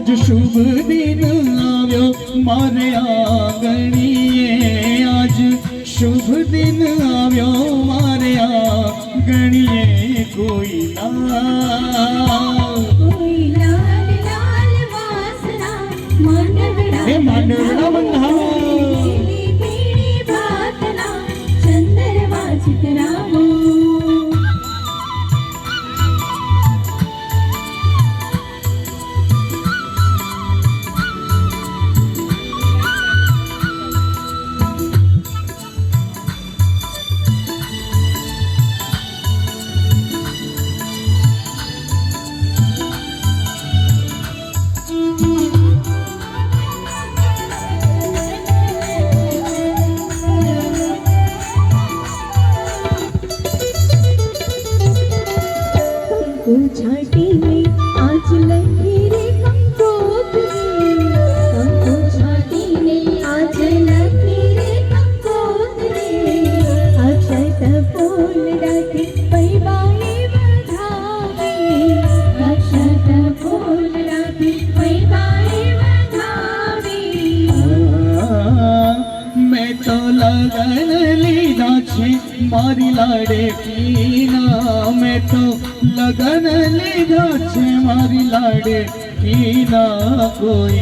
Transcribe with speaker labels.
Speaker 1: आज शुभ दिन आव्यो मारे आंगणीए, आज शुभ दिन आव्यो मारे आंगणीए। कोई
Speaker 2: लाल लाल वासना मांडवड़ा
Speaker 1: मांडवड़ा बंधावा,
Speaker 2: पीड़ी भातना चंद्रमा चितरावो। छाटी में आज लकीरे कंकोतरी, कंको छाटी में आज लकीरे कंकोतरी। अक्षत फूल डाली पैबाए बधावे, अक्षत फूल डाली पैबाए बधावे।
Speaker 1: मैं तो लगन लीधा छे मारी लाडे कीना, मैं तो लगन लीधा छे मारी लाडे कीना। कोई